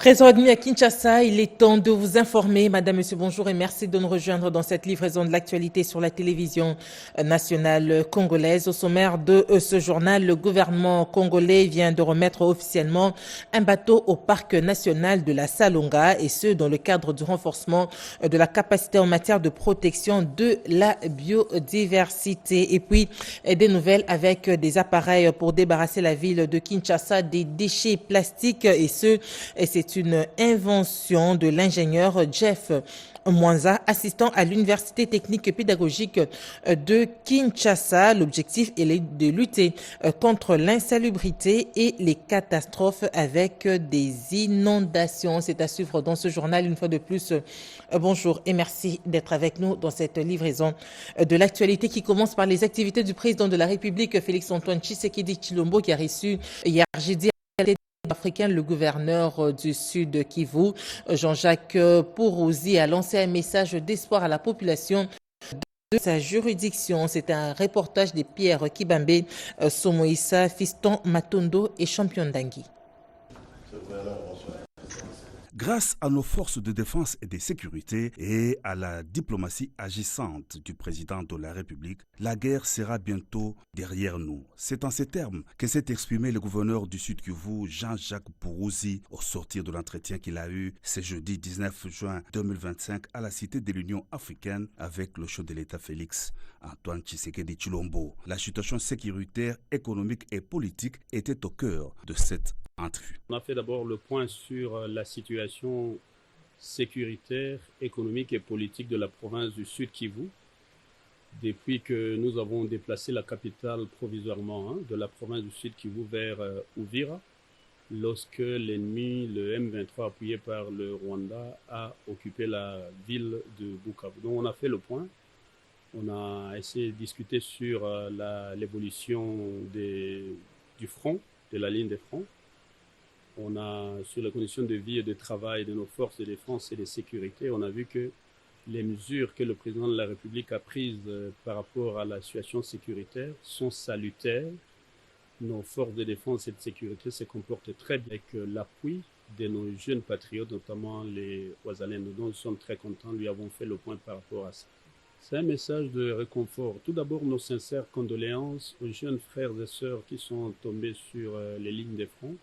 13h30 à Kinshasa, il est temps de vous informer. Madame, Monsieur, bonjour et merci de nous rejoindre dans cette livraison de l'actualité sur la télévision nationale congolaise. Au sommaire de ce journal, le gouvernement congolais vient de remettre officiellement un bateau au parc national de la Salonga et ce, dans le cadre du renforcement de la capacité en matière de protection de la biodiversité. Et puis, des nouvelles avec des appareils pour débarrasser la ville de Kinshasa des déchets plastiques et ce, c'est une invention de l'ingénieur Jeff Mwanza, assistant à l'Université technique et pédagogique de Kinshasa. L'objectif est de lutter contre l'insalubrité et les catastrophes avec des inondations. C'est à suivre dans ce journal une fois de plus. Bonjour et merci d'être avec nous dans cette livraison de l'actualité qui commence par les activités du président de la République, Félix-Antoine Tshisekedi Tshilombo, qui a reçu hier jeudi africain, le gouverneur du Sud Kivu, Jean-Jacques Pourouzi, a lancé un message d'espoir à la population de sa juridiction. C'est un reportage de Pierre Kibambe, Somoïsa, Fiston Matondo et Champion Dangui. Grâce à nos forces de défense et de sécurité et à la diplomatie agissante du président de la République, la guerre sera bientôt derrière nous. C'est en ces termes que s'est exprimé le gouverneur du Sud Kivu, Jean-Jacques Pourouzi, au sortir de l'entretien qu'il a eu ce jeudi 19 juin 2025 à la Cité de l'Union africaine avec le chef de l'État Félix-Antoine Tshisekedi Tshilombo. La situation sécuritaire, économique et politique était au cœur de cette entrevue. On a fait d'abord le point sur la situation sécuritaire, économique et politique de la province du Sud Kivu. Depuis que nous avons déplacé la capitale provisoirement de la province du Sud Kivu vers Uvira, lorsque l'ennemi, le M23 appuyé par le Rwanda, a occupé la ville de Bukavu. Donc on a fait le point. On a essayé de discuter sur l'évolution du front, de la ligne des fronts. On a, sur les conditions de vie et de travail de nos forces de défense et de sécurité, on a vu que les mesures que le président de la République a prises par rapport à la situation sécuritaire sont salutaires. Nos forces de défense et de sécurité se comportent très bien avec l'appui de nos jeunes patriotes, notamment les Ouazalènes, dont nous sommes très contents. Nous avons fait le point par rapport à ça. C'est un message de réconfort. Tout d'abord, nos sincères condoléances aux jeunes frères et sœurs qui sont tombés sur les lignes des fronts,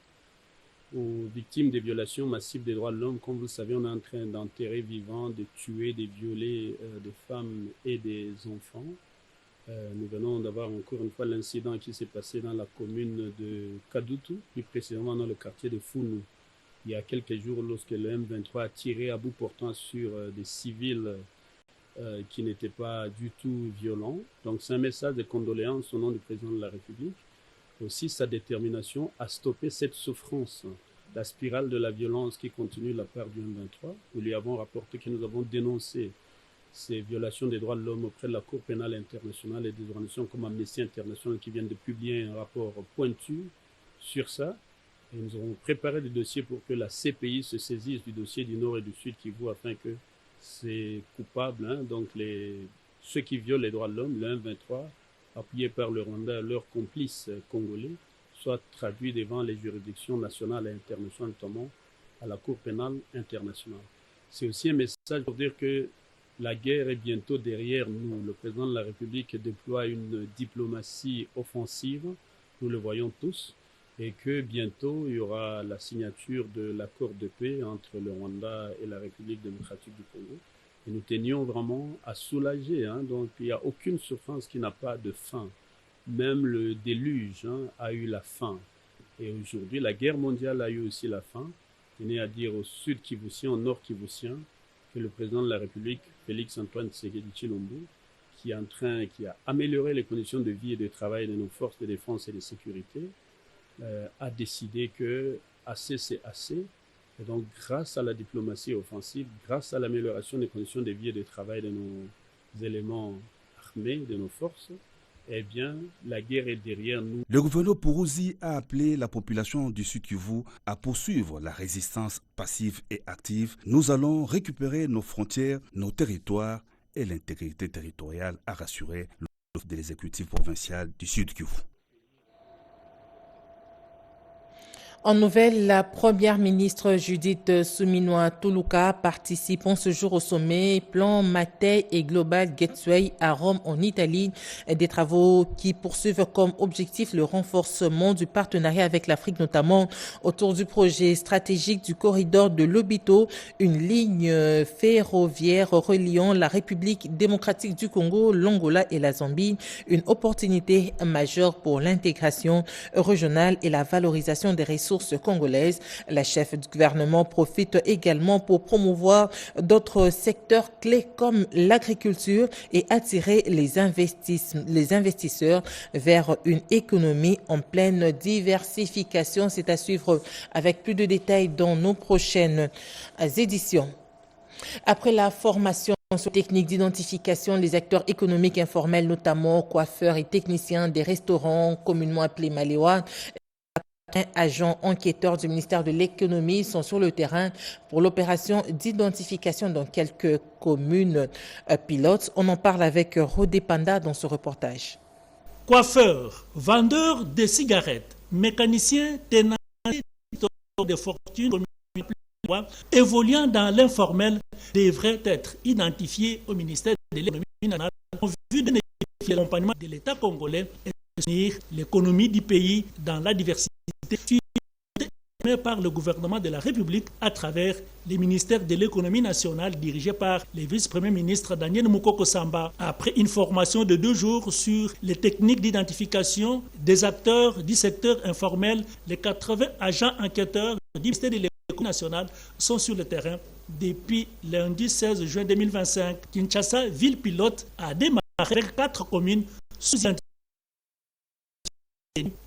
aux victimes des violations massives des droits de l'homme. Comme vous le savez, on est en train d'enterrer vivants, de tuer, de violer des femmes et des enfants. Nous venons d'avoir encore une fois l'incident qui s'est passé dans la commune de Kadutu, plus précisément dans le quartier de Founou. Il y a quelques jours, lorsque le M23 a tiré à bout portant sur des civils qui n'étaient pas du tout violents. Donc c'est un message de condoléances au nom du président de la République. Aussi sa détermination à stopper cette souffrance, la spirale de la violence qui continue de la part du M23. Nous lui avons rapporté que nous avons dénoncé ces violations des droits de l'homme auprès de la Cour pénale internationale et des organisations comme Amnesty International qui viennent de publier un rapport pointu sur ça. Et nous avons préparé des dossiers pour que la CPI se saisisse du dossier du Nord et du Sud Kivu afin que ces coupables, donc ceux qui violent les droits de l'homme, le M23, appuyés par le Rwanda et leurs complices congolais, soient traduits devant les juridictions nationales et internationales, notamment à la Cour pénale internationale. C'est aussi un message pour dire que la guerre est bientôt derrière nous. Le président de la République déploie une diplomatie offensive, nous le voyons tous, et que bientôt il y aura la signature de l'accord de paix entre le Rwanda et la République démocratique du Congo. Et nous tenions vraiment à soulager. Donc il n'y a aucune souffrance qui n'a pas de fin. Même le déluge a eu la fin. Et aujourd'hui, la guerre mondiale a eu aussi la fin. Je tenais à dire au Sud Kivussien, au Nord Kivussien, que le président de la République, Félix-Antoine Tshisekedi Tshilombo, qui a amélioré les conditions de vie et de travail de nos forces de défense et de sécurité, a décidé que assez c'est assez. Et donc, grâce à la diplomatie offensive, grâce à l'amélioration des conditions de vie et de travail de nos éléments armés, de nos forces, eh bien, la guerre est derrière nous. Le gouverneur Pourouzi a appelé la population du Sud Kivu à poursuivre la résistance passive et active. Nous allons récupérer nos frontières, nos territoires et l'intégrité territoriale, a rassuré le chef de l'exécutif provincial du Sud Kivu. En nouvelle, la première ministre Judith Suminwa Tuluka participe en ce jour au sommet Plan Mattei et Global Gateway à Rome en Italie. Des travaux qui poursuivent comme objectif le renforcement du partenariat avec l'Afrique, notamment autour du projet stratégique du corridor de Lobito, une ligne ferroviaire reliant la République démocratique du Congo, l'Angola et la Zambie. Une opportunité majeure pour l'intégration régionale et la valorisation des ressources congolaises. La chef du gouvernement profite également pour promouvoir d'autres secteurs clés comme l'agriculture et attirer les investisseurs vers une économie en pleine diversification. C'est à suivre avec plus de détails dans nos prochaines éditions. Après la formation sur techniques d'identification, les acteurs économiques informels, notamment coiffeurs et techniciens des restaurants communément appelés Maléwa, agents enquêteurs du ministère de l'économie sont sur le terrain pour l'opération d'identification dans quelques communes pilotes. On en parle avec Rodé Panda dans ce reportage. Coiffeurs, vendeurs de cigarettes, mécaniciens, tenanciers de fortune, évoluant dans l'informel devraient être identifiés au ministère de l'économie nationale en vue de l'accompagnement de l'État congolais et de soutenir l'économie du pays dans la diversité par le gouvernement de la République à travers les ministères de l'économie nationale dirigés par le vice-premier ministre Daniel Moukoko Samba. Après une formation de 2 jours sur les techniques d'identification des acteurs du secteur informel, les 80 agents enquêteurs du ministère de l'économie nationale sont sur le terrain. Depuis lundi 16 juin 2025, Kinshasa, ville pilote, a démarré avec 4 communes sous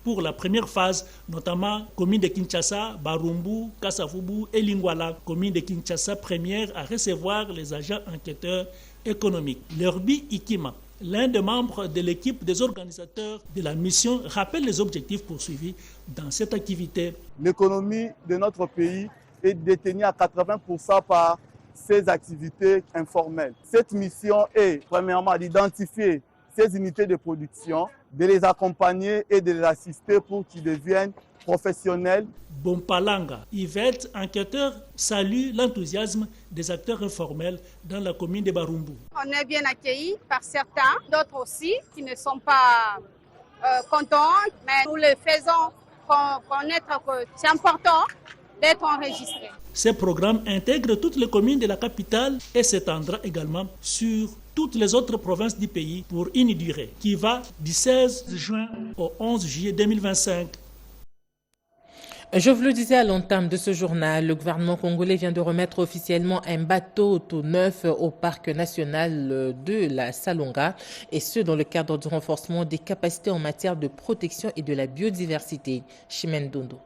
pour la première phase, notamment commune de Kinshasa, Barumbu, Kasavubu et Lingwala, commune de Kinshasa première à recevoir les agents enquêteurs économiques. Lerbi Ikima, l'un des membres de l'équipe des organisateurs de la mission, rappelle les objectifs poursuivis dans cette activité. L'économie de notre pays est détenue à 80% par ces activités informelles. Cette mission est premièrement d'identifier ces unités de production, de les accompagner et de les assister pour qu'ils deviennent professionnels. Bompalanga, Yvette, enquêteur, salue l'enthousiasme des acteurs informels dans la commune de Barumbu. On est bien accueillis par certains, d'autres aussi qui ne sont pas contents, mais nous les faisons connaître que c'est important d'être enregistrés. Ce programme intègre toutes les communes de la capitale et s'étendra également sur toutes les autres provinces du pays pour une durée qui va du 16 juin au 11 juillet 2025. Je vous le disais à l'entame de ce journal, le gouvernement congolais vient de remettre officiellement un bateau tout neuf au parc national de la Salonga, et ce dans le cadre du renforcement des capacités en matière de protection et de la biodiversité. Chimène Dondo.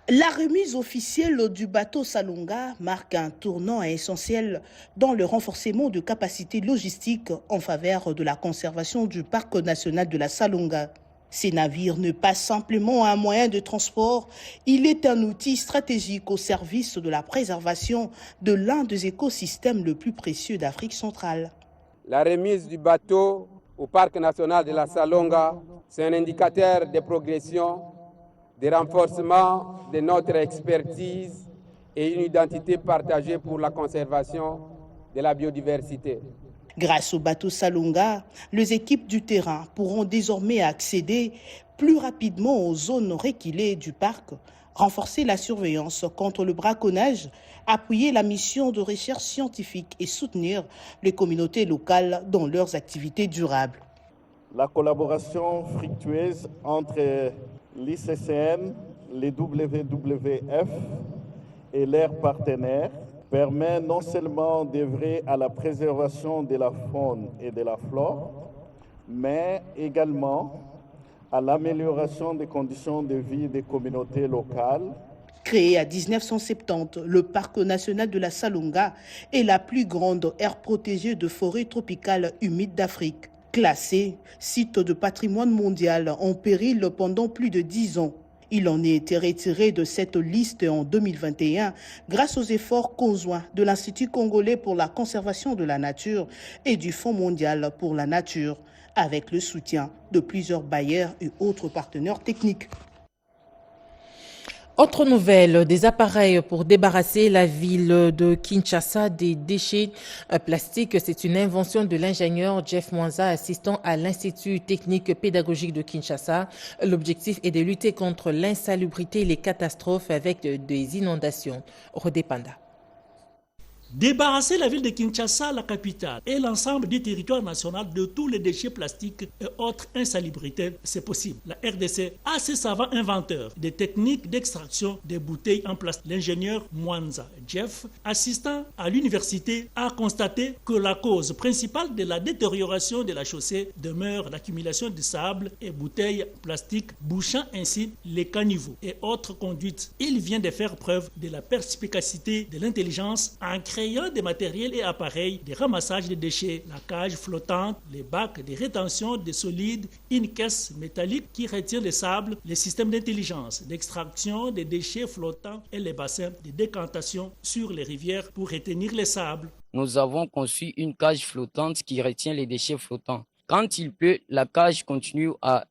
La remise officielle du bateau Salonga marque un tournant essentiel dans le renforcement de capacités logistiques en faveur de la conservation du parc national de la Salonga. Ces navires ne pas simplement un moyen de transport, il est un outil stratégique au service de la préservation de l'un des écosystèmes les plus précieux d'Afrique centrale. La remise du bateau au parc national de la Salonga, c'est un indicateur de progression, de renforcement de notre expertise et une identité partagée pour la conservation de la biodiversité. Grâce au bateau Salonga, les équipes du terrain pourront désormais accéder plus rapidement aux zones reculées du parc, renforcer la surveillance contre le braconnage, appuyer la mission de recherche scientifique et soutenir les communautés locales dans leurs activités durables. La collaboration fructueuse entre l'ICCN, les WWF et leurs partenaires permet non seulement d'œuvrer à la préservation de la faune et de la flore, mais également à l'amélioration des conditions de vie des communautés locales. Créé en 1970, le parc national de la Salonga est la plus grande aire protégée de forêt tropicale humide d'Afrique. Classé site de patrimoine mondial en péril pendant plus de 10 ans. Il en a été retiré de cette liste en 2021 grâce aux efforts conjoints de l'Institut congolais pour la conservation de la nature et du Fonds mondial pour la nature, avec le soutien de plusieurs bailleurs et autres partenaires techniques. Autre nouvelle, des appareils pour débarrasser la ville de Kinshasa des déchets plastiques. C'est une invention de l'ingénieur Jeff Mwanza, assistant à l'Institut technique pédagogique de Kinshasa. L'objectif est de lutter contre l'insalubrité et les catastrophes avec des inondations. Redépenda. Débarrasser la ville de Kinshasa, la capitale, et l'ensemble du territoire national de tous les déchets plastiques et autres insalubrités, c'est possible. La RDC a ses savants inventeurs des techniques d'extraction des bouteilles en plastique. L'ingénieur Mwanza Jeff, assistant à l'université, a constaté que la cause principale de la détérioration de la chaussée demeure l'accumulation de sable et bouteilles plastiques, bouchant ainsi les caniveaux et autres conduites. Il vient de faire preuve de la perspicacité de l'intelligence en créant des matériels et appareils de ramassage des déchets, la cage flottante, les bacs de rétention des solides, une caisse métallique qui retient le sable, les systèmes d'intelligence, d'extraction des déchets flottants et les bassins de décantation sur les rivières pour retenir les sables. Nous avons conçu une cage flottante qui retient les déchets flottants. Quand il pleut, la cage continue à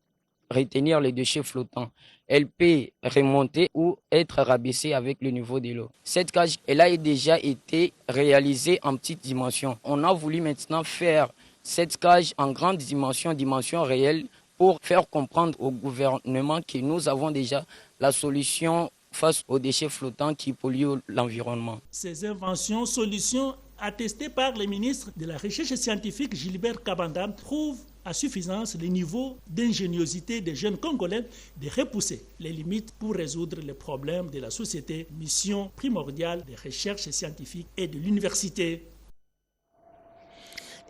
retenir les déchets flottants. Elle peut remonter ou être rabaissée avec le niveau de l'eau. Cette cage, elle a déjà été réalisée en petite dimension. On a voulu maintenant faire cette cage en grande dimension, dimension réelle, pour faire comprendre au gouvernement que nous avons déjà la solution face aux déchets flottants qui polluent l'environnement. Ces inventions, solutions attestées par le ministre de la Recherche scientifique Gilbert Kabanda prouvent à suffisance le niveau d'ingéniosité des jeunes Congolais de repousser les limites pour résoudre les problèmes de la société, mission primordiale des recherches scientifiques et de l'université.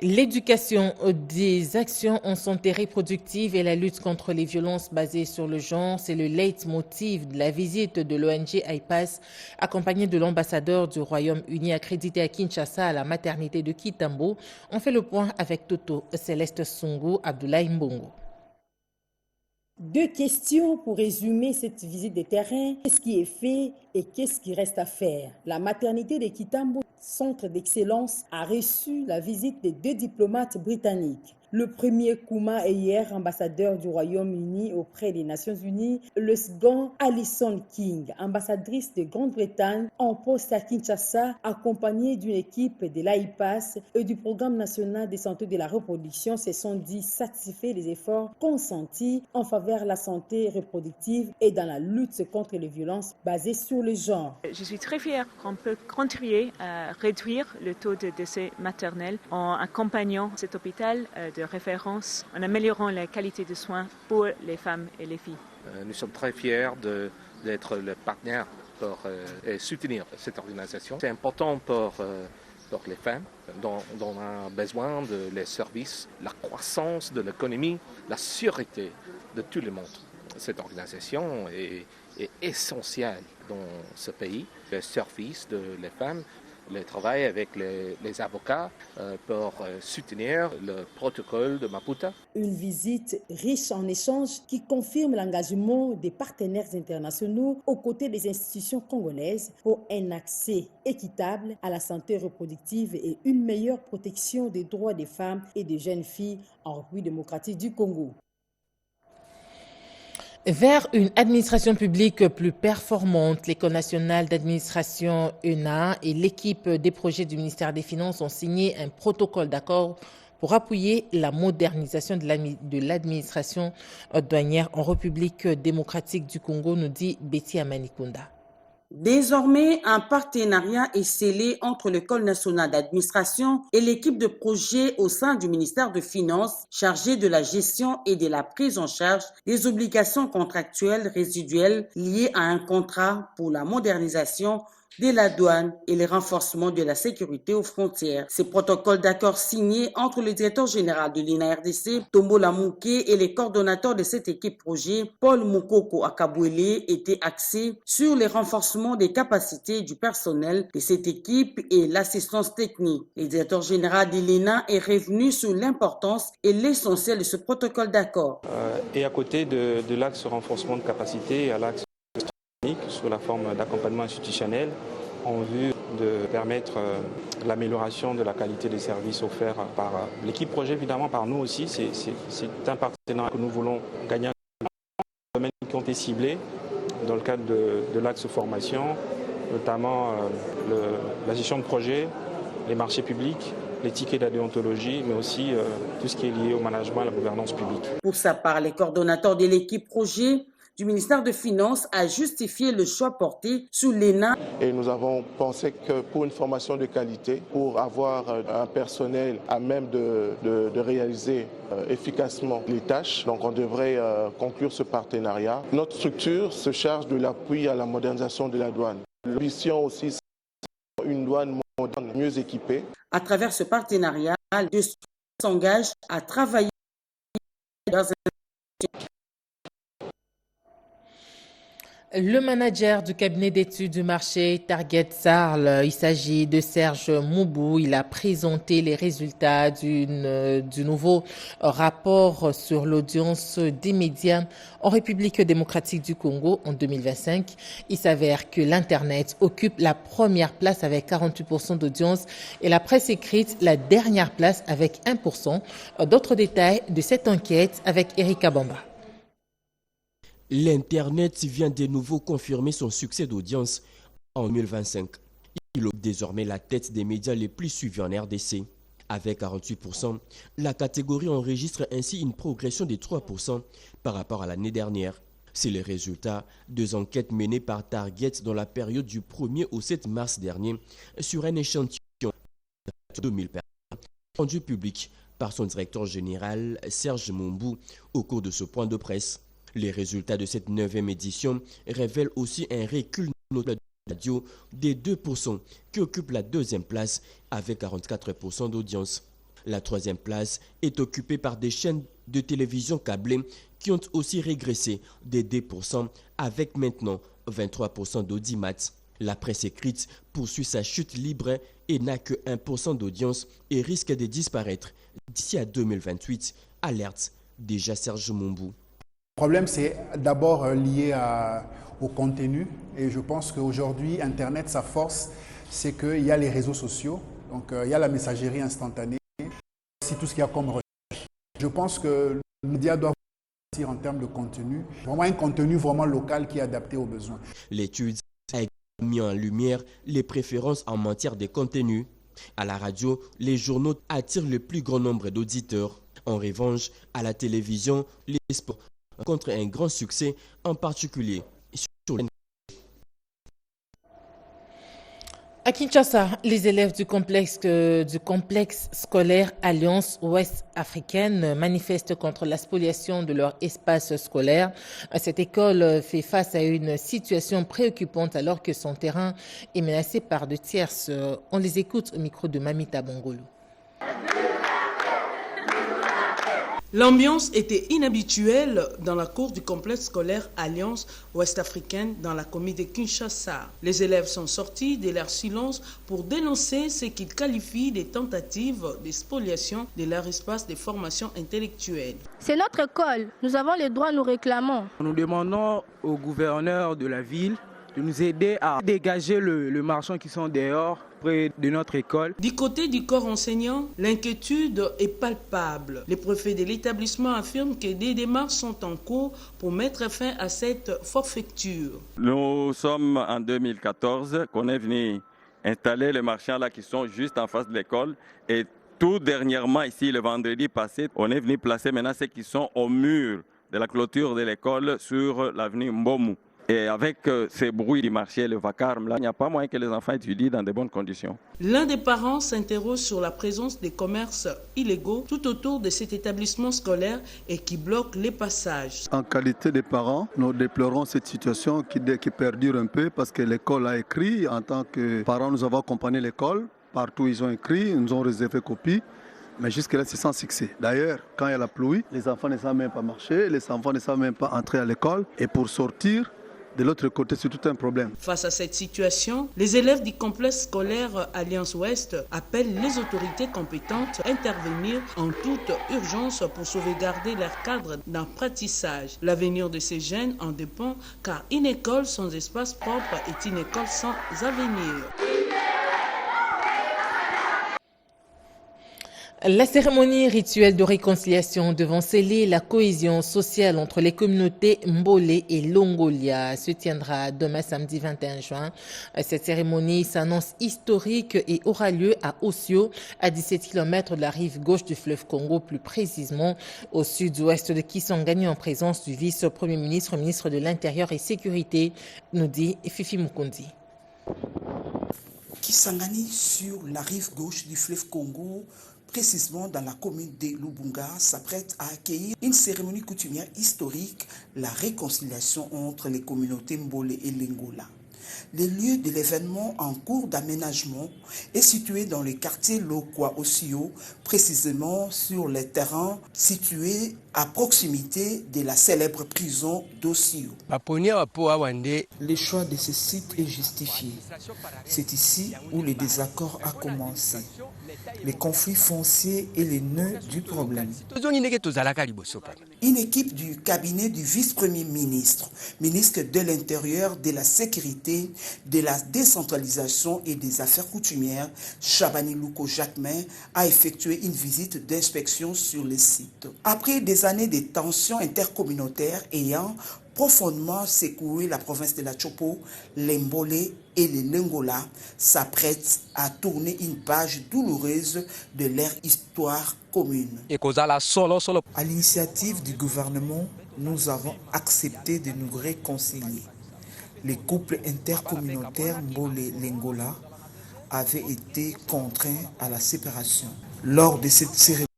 L'éducation des actions en santé reproductive et la lutte contre les violences basées sur le genre, c'est le leitmotiv de la visite de l'ONG IPAS, accompagnée de l'ambassadeur du Royaume-Uni accrédité à Kinshasa à la maternité de Kitambo. On fait le point avec Toto Céleste Sungu, Abdoulaye Mbongo. Deux questions pour résumer cette visite de terrain. Qu'est-ce qui est fait et qu'est-ce qui reste à faire? La maternité de Kitambo, centre d'excellence, a reçu la visite de deux diplomates britanniques. Le premier, Kouma Eyer, ambassadeur du Royaume-Uni auprès des Nations Unies. Le second, Alison King, ambassadrice de Grande-Bretagne en poste à Kinshasa, accompagnée d'une équipe de l'AIPAS et du Programme national de santé de la reproduction, se sont dit satisfaits des efforts consentis en faveur de la santé reproductive et dans la lutte contre les violences basées sur le genre. Je suis très fière qu'on peut contribuer à réduire le taux de décès maternels en accompagnant cet hôpital de référence, en améliorant la qualité de soins pour les femmes et les filles. Nous sommes très fiers d'être le partenaire pour soutenir cette organisation. C'est important pour les femmes dont on a besoin de les services, la croissance de l'économie, la sûreté de tout le monde. Cette organisation est essentielle dans ce pays. Le service de les femmes, le travail avec les avocats pour soutenir le protocole de Maputo. Une visite riche en échanges qui confirme l'engagement des partenaires internationaux aux côtés des institutions congolaises pour un accès équitable à la santé reproductive et une meilleure protection des droits des femmes et des jeunes filles en République démocratique du Congo. Vers une administration publique plus performante, l'École nationale d'administration ENA et l'équipe des projets du ministère des Finances ont signé un protocole d'accord pour appuyer la modernisation de l'administration douanière en République démocratique du Congo, nous dit Betty Amanikunda. Désormais, un partenariat est scellé entre l'École nationale d'administration et l'équipe de projet au sein du ministère des Finances chargée de la gestion et de la prise en charge des obligations contractuelles résiduelles liées à un contrat pour la modernisation de la douane et le renforcement de la sécurité aux frontières. Ce protocole d'accord signé entre le directeur général de l'INA-RDC, Tombola Mouké, et les coordonnateurs de cette équipe projet, Paul Moukoko Akabouele, était axé sur le renforcement des capacités du personnel de cette équipe et l'assistance technique. Le directeur général de l'INA est revenu sur l'importance et l'essentiel de ce protocole d'accord. Et à côté de l'axe renforcement de capacité, à l'axe sous la forme d'accompagnement institutionnel en vue de permettre l'amélioration de la qualité des services offerts par l'équipe projet, évidemment par nous aussi. C'est un partenariat que nous voulons gagner dans les domaines qui ont été ciblés dans le cadre de l'axe formation, notamment la gestion de projet, les marchés publics, les tickets de la déontologie, mais aussi tout ce qui est lié au management et à la gouvernance publique. Pour sa part, les coordonnateurs de l'équipe projet du ministère des Finances a justifié le choix porté sur l'ENA. Et nous avons pensé que pour une formation de qualité, pour avoir un personnel à même de réaliser efficacement les tâches, donc on devrait conclure ce partenariat. Notre structure se charge de l'appui à la modernisation de la douane. L'ambition aussi, c'est une douane moderne mieux équipée. À travers ce partenariat, les deux s'engagent à travailler dans un... Le manager du cabinet d'études du marché Target Sarl, il s'agit de Serge Moubou. Il a présenté les résultats du nouveau rapport sur l'audience des médias en République démocratique du Congo en 2025. Il s'avère que l'Internet occupe la première place avec 48% d'audience et la presse écrite la dernière place avec 1%. D'autres détails de cette enquête avec Erika Bamba. L'Internet vient de nouveau confirmer son succès d'audience en 2025. Il occupe désormais la tête des médias les plus suivis en RDC. Avec 48%, la catégorie enregistre ainsi une progression de 3% par rapport à l'année dernière. C'est le résultat des enquêtes menées par Target dans la période du 1er au 7 mars dernier sur un échantillon de 2000 personnes rendu public par son directeur général Serge Moubou au cours de ce point de presse. Les résultats de cette 9e édition révèlent aussi un recul notable de radio des 2% qui occupe la 2e place avec 44% d'audience. La 3e place est occupée par des chaînes de télévision câblées qui ont aussi régressé des 2% avec maintenant 23% d'audimat. La presse écrite poursuit sa chute libre et n'a que 1% d'audience et risque de disparaître d'ici à 2028, alerte déjà Serge Moubou. Le problème, c'est d'abord lié au contenu. Et je pense qu'aujourd'hui, Internet, sa force, c'est qu'il y a les réseaux sociaux. Donc, il y a la messagerie instantanée. C'est tout ce qu'il y a comme recherche. Je pense que les médias doivent investir en termes de contenu. Vraiment un contenu vraiment local qui est adapté aux besoins. L'étude a mis en lumière les préférences en matière de contenu. À la radio, les journaux attirent le plus grand nombre d'auditeurs. En revanche, à la télévision, les sports rencontre un grand succès, en particulier sur les... À Kinshasa, les élèves du complexe scolaire Alliance Ouest Africaine manifestent contre la spoliation de leur espace scolaire. Cette école fait face à une situation préoccupante alors que son terrain est menacé par de tierces. On les écoute au micro de Mamita Bongolo. L'ambiance était inhabituelle dans la cour du complexe scolaire Alliance Ouest-Africaine dans la commune de Kinshasa. Les élèves sont sortis de leur silence pour dénoncer ce qu'ils qualifient de tentatives de spoliation de leur espace de formation intellectuelle. C'est notre école. Nous avons les droits, nous réclamons. Nous demandons au gouverneur de la ville de nous aider à dégager le marchand qui sont dehors près de notre école. Du côté du corps enseignant, l'inquiétude est palpable. Le préfet de l'établissement affirme que des démarches sont en cours pour mettre fin à cette forfaiture. Nous sommes en 2014 qu'on est venu installer les marchands là qui sont juste en face de l'école et tout dernièrement ici le vendredi passé, on est venu placer maintenant ceux qui sont au mur de la clôture de l'école sur l'avenue Mbomu. Et avec ces bruits du marché, le vacarme, là, il n'y a pas moyen que les enfants étudient dans de bonnes conditions. L'un des parents s'interroge sur la présence des commerces illégaux tout autour de cet établissement scolaire et qui bloquent les passages. En qualité de parents, nous déplorons cette situation qui perdure un peu parce que l'école a écrit. En tant que parents, nous avons accompagné l'école. Partout, ils ont écrit, ils nous ont réservé copie. Mais jusque-là, c'est sans succès. D'ailleurs, quand il y a la pluie, les enfants ne savent même pas marcher, les enfants ne savent même pas entrer à l'école. Et pour sortir, de l'autre côté, c'est tout un problème. Face à cette situation, les élèves du complexe scolaire Alliance Ouest appellent les autorités compétentes à intervenir en toute urgence pour sauvegarder leur cadre d'apprentissage. L'avenir de ces jeunes en dépend car une école sans espace propre est une école sans avenir. La cérémonie rituelle de réconciliation devant sceller la cohésion sociale entre les communautés Mbolé et Longolia se tiendra demain samedi 21 juin. Cette cérémonie s'annonce historique et aura lieu à Ossio, à 17 km de la rive gauche du fleuve Congo, plus précisément au sud-ouest de Kisangani, en présence du vice-premier ministre, ministre de l'Intérieur et Sécurité, nous dit Fifi Mukundi. Kisangani, sur la rive gauche du fleuve Congo, précisément dans la commune de Lubunga, s'apprête à accueillir une cérémonie coutumière historique, la réconciliation entre les communautés Mbolé et Lengola. Le lieu de l'événement en cours d'aménagement est situé dans le quartier Lokwa Ossio, précisément sur les terrains situés à proximité de la célèbre prison d'Ossio. Le choix de ce site est justifié. C'est ici où le désaccord a commencé. Les conflits fonciers est le nœud du problème. Une équipe du cabinet du vice-premier ministre, ministre de l'Intérieur, de la Sécurité, de la décentralisation et des affaires coutumières, Chabani Louko Jacquemin, a effectué une visite d'inspection sur le site. Après des années de tensions intercommunautaires ayant profondément secoué la province de la Chopo, les Mbolé et les Lengola s'apprêtent à tourner une page douloureuse de leur histoire commune. À l'initiative du gouvernement, nous avons accepté de nous réconcilier. Les couples intercommunautaires Mbolé-Lengola avaient été contraints à la séparation. Lors de cette cérémonie,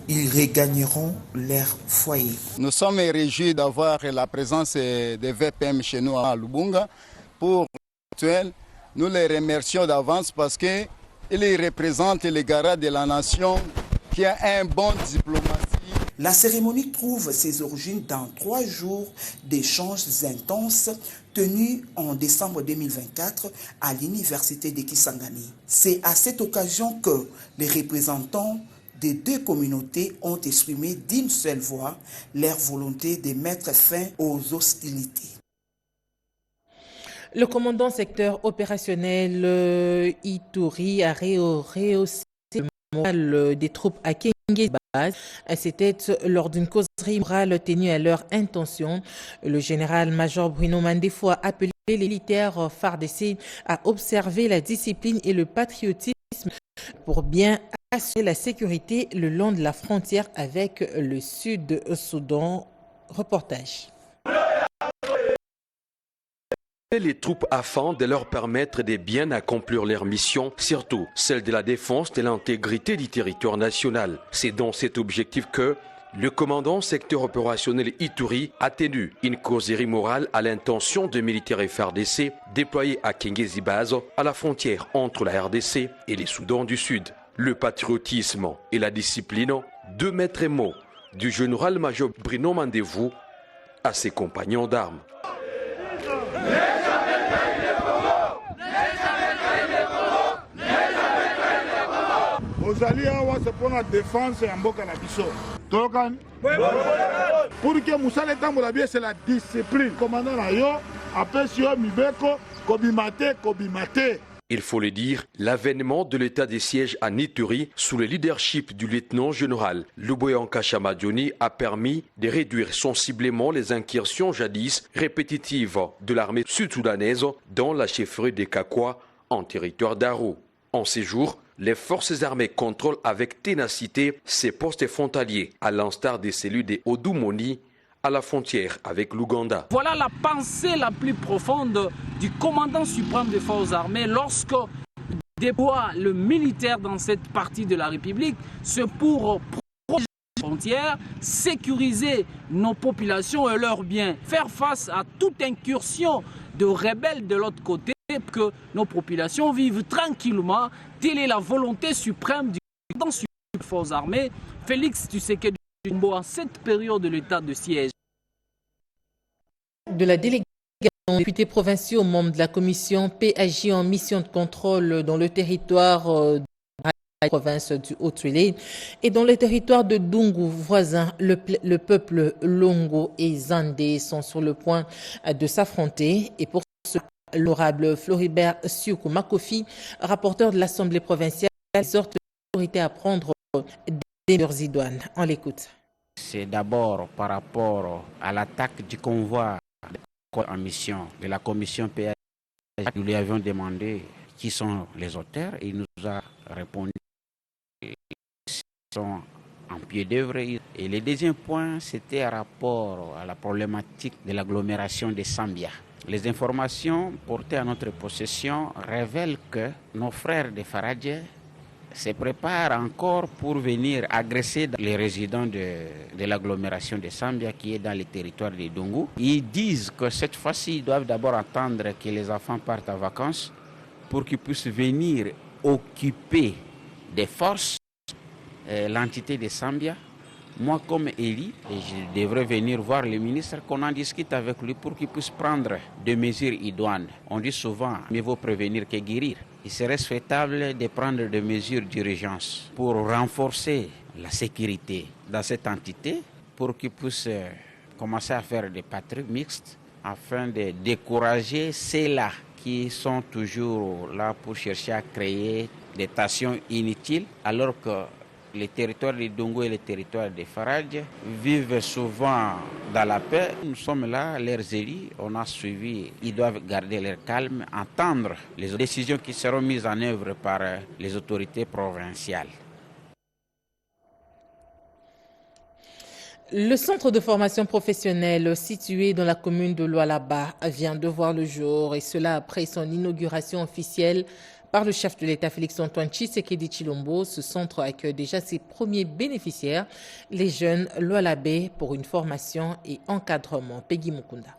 ils regagneront leur foyer. Nous sommes réjouis d'avoir la présence des VPM chez nous à Lubunga. Pour l'actuel, nous les remercions d'avance parce qu'ils représentent les garants de la nation qui a un bon diplomatie. La cérémonie trouve ses origines dans 3 jours d'échanges intenses tenus en décembre 2024 à l'université de Kisangani. C'est à cette occasion que les représentants des deux communautés ont exprimé d'une seule voix leur volonté de mettre fin aux hostilités. Le commandant secteur opérationnel Ituri a rehaussé le moral des troupes à Kengé. C'était lors d'une causerie morale tenue à leur intention. Le général-major Bruno Mandefo a appelé les militaires FARDC à observer la discipline et le patriotisme pour bien assurer la sécurité le long de la frontière avec le Sud-Soudan. Reportage. Les troupes afin de leur permettre de bien accomplir leur mission, surtout celle de la défense de l'intégrité du territoire national. C'est dans cet objectif que le commandant secteur opérationnel Ituri a tenu une causerie morale à l'intention des militaires FARDC déployés à Kengezi-Base, à la frontière entre la RDC et les Soudans du Sud. Le patriotisme et la discipline, deux maîtres mots du général-major Bruno Mandefo à ses compagnons d'armes. C'est pour la défense et Mboka na biso. Pour que Moussa Letambola c'est la discipline. Commandant Nayo, appelle sur Mibeko, Kobimate. Il faut le dire, l'avènement de l'état de siège à Ituri sous le leadership du lieutenant-général Luboyanka Chamadjoni a permis de réduire sensiblement les incursions jadis répétitives de l'armée sud-soudanaise dans la chefferie de Kakwa en territoire d'Aro. En ces jours, les forces armées contrôlent avec ténacité ces postes frontaliers, à l'instar des cellules de Odumoni, à la frontière avec l'Ouganda. Voilà la pensée la plus profonde du commandant suprême des forces armées lorsque déploie le militaire dans cette partie de la République, c'est pour protéger les frontières, sécuriser nos populations et leurs biens, faire face à toute incursion de rebelles de l'autre côté, que nos populations vivent tranquillement. Telle est la volonté suprême du commandant suprême des forces armées, Félix Tshisekedi Tshilombo, en cette période de l'état de siège. De la délégation des députés provinciaux membres de la commission PAJ en mission de contrôle dans le territoire de la province du Haut-Tuélé et dans le territoire de Dungu voisin, le peuple Longo et Zandé sont sur le point de s'affronter. Et pour ce, l'honorable Floribert Sioukou Makofi, rapporteur de l'Assemblée provinciale, exhorte l'autorité à prendre des mesures idoines. On l'écoute. C'est d'abord par rapport à l'attaque du convoi en mission de la commission PA. Nous lui avions demandé qui sont les auteurs et il nous a répondu qu'ils sont en pied d'œuvre. Et le deuxième point, c'était par rapport à la problématique de l'agglomération de Sambia. Les informations portées à notre possession révèlent que nos frères de Faradje se préparent encore pour venir agresser les résidents de l'agglomération de Sambia qui est dans le territoire de Dungu. Ils disent que cette fois-ci, ils doivent d'abord attendre que les enfants partent en vacances pour qu'ils puissent venir occuper des forces l'entité de Sambia. Moi, comme élu, je devrais venir voir le ministre, qu'on en discute avec lui pour qu'il puisse prendre des mesures idoines. On dit souvent, mieux vaut prévenir que guérir. Il serait souhaitable de prendre des mesures d'urgence pour renforcer la sécurité dans cette entité, pour qu'ils puissent commencer à faire des patrouilles mixtes afin de décourager ceux-là qui sont toujours là pour chercher à créer des tensions inutiles, alors que les territoires de Dungu et les territoires de Faradje vivent souvent dans la paix. Nous sommes là, leurs élus, on a suivi, ils doivent garder leur calme, entendre les décisions qui seront mises en œuvre par les autorités provinciales. Le centre de formation professionnelle situé dans la commune de Lualaba vient de voir le jour, et cela après son inauguration officielle par le chef de l'État Félix-Antoine Tshisekedi Tshilombo. Ce centre accueille déjà ses premiers bénéficiaires, les jeunes Lualabais, pour une formation et encadrement. Peggy Mukunda.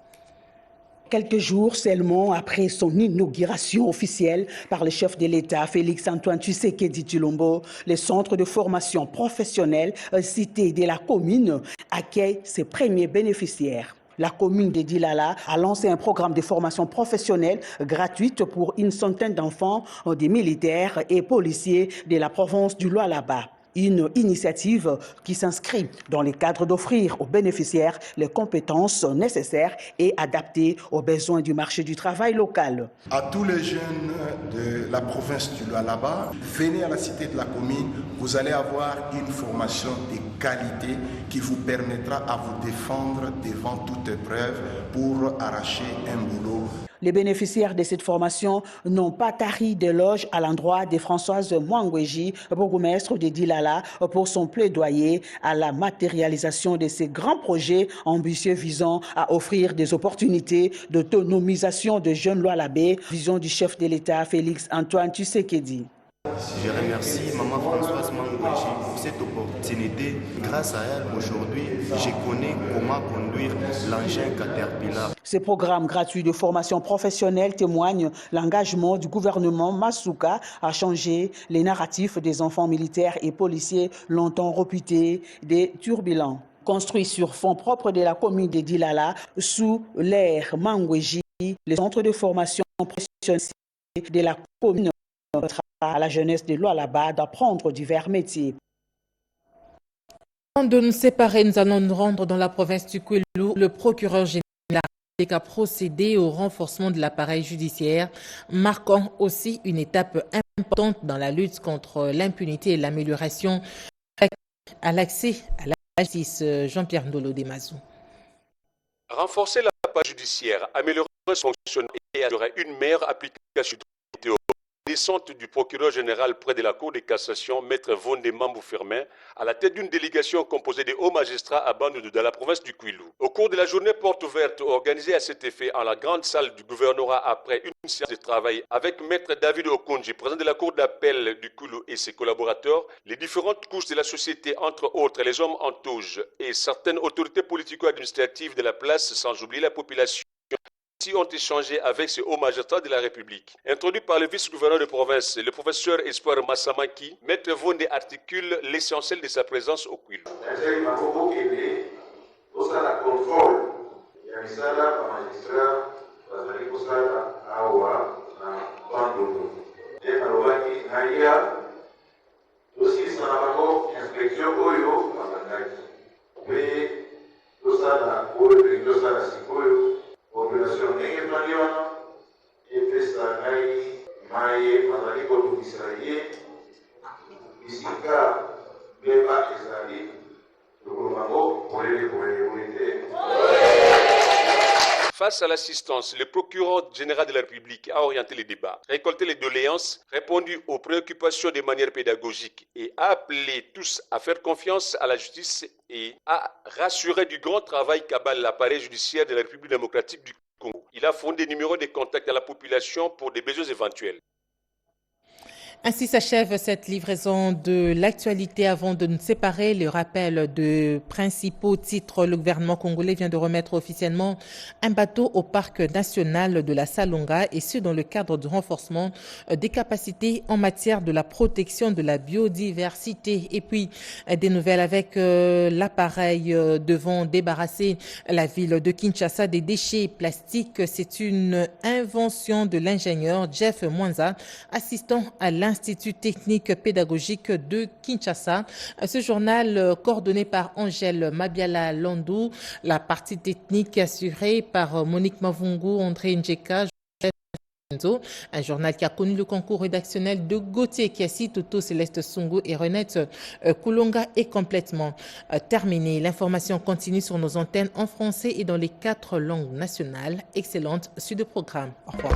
Quelques jours seulement après son inauguration officielle par le chef de l'État Félix-Antoine Tshisekedi Tshilombo, le centre de formation professionnelle cité de la commune accueille ses premiers bénéficiaires. La commune de Dilala a lancé un programme de formation professionnelle gratuite pour une centaine d'enfants, des militaires et policiers de la province du Lualaba. Une initiative qui s'inscrit dans le cadre d'offrir aux bénéficiaires les compétences nécessaires et adaptées aux besoins du marché du travail local. À tous les jeunes de la province du Lualaba, venez à la cité de la commune, vous allez avoir une formation de qualité qui vous permettra à vous défendre devant toute épreuve pour arracher un boulot. Les bénéficiaires de cette formation n'ont pas tari d'éloges à l'endroit de Françoise Mwangweji, bourgmestre de Dilala, pour son plaidoyer à la matérialisation de ces grands projets ambitieux visant à offrir des opportunités d'autonomisation de jeunes Lualabais, vision du chef de l'État Félix-Antoine Tshisekedi. Je remercie Maman Françoise Mwangweji pour cette opportunité. Grâce à elle, aujourd'hui, je connais comment conduire l'engin Caterpillar. Ces programmes gratuits de formation professionnelle témoignent l'engagement du gouvernement Masuka à changer les narratifs des enfants militaires et policiers longtemps réputés des turbulents. Construit sur fonds propres de la commune de Dilala, sous l'ère Mwangweji, le centre de formation professionnelle de la commune à la jeunesse de Lualaba d'apprendre divers métiers. Avant de nous séparer, nous allons nous rendre dans la province du Kwilu. Le procureur général a procédé au renforcement de l'appareil judiciaire, marquant aussi une étape importante dans la lutte contre l'impunité et l'amélioration à l'accès à la justice. Jean-Pierre Ndolo Demazou. Renforcer l'appareil judiciaire, améliorer son fonctionnement et assurer une meilleure application du descente du procureur général près de la Cour de cassation, Maître Vondé Mambou-Firmin, à la tête d'une délégation composée de hauts magistrats à Bandundu dans la province du Kwilu. Au cours de la journée porte ouverte organisée à cet effet en la grande salle du gouvernorat après une séance de travail avec Maître David Okonji, président de la Cour d'appel du Kwilu et ses collaborateurs, les différentes couches de la société, entre autres les hommes en toge et certaines autorités politico-administratives de la place, sans oublier la population, ont échangé avec ces hauts magistrats de la République. Introduit par le vice-gouverneur de province, le professeur Espoir Massamaki, Maître Vondé articule l'essentiel de sa présence au Kwilu. Population ndenge twali wana epesa ngai maye mazali kotungisa ye bisika Face à l'assistance, le procureur général de la République a orienté les débats, récolté les doléances, répondu aux préoccupations de manière pédagogique et a appelé tous à faire confiance à la justice et à rassurer du grand travail qu'abale l'appareil judiciaire de la République démocratique du Congo. Il a fondé des numéros de contact à la population pour des besoins éventuels. Ainsi s'achève cette livraison de l'actualité. Avant de nous séparer, le rappel de principaux titres. Le gouvernement congolais vient de remettre officiellement un bateau au parc national de la Salonga, et ce dans le cadre du renforcement des capacités en matière de la protection de la biodiversité. Et puis des nouvelles avec l'appareil devant débarrasser la ville de Kinshasa des déchets plastiques. C'est une invention de l'ingénieur Jeff Mwanza, assistant à l'Institut technique pédagogique de Kinshasa. Ce journal coordonné par Angèle Mabiala Landou, la partie technique assurée par Monique Mavungu, André Njeka, un journal qui a connu le concours rédactionnel de Gauthier Kiassi, Toto Céleste Sungu et Renette Koulonga est complètement terminé. L'information continue sur nos antennes en français et dans les 4 langues nationales. Excellente suite de programme. Au revoir.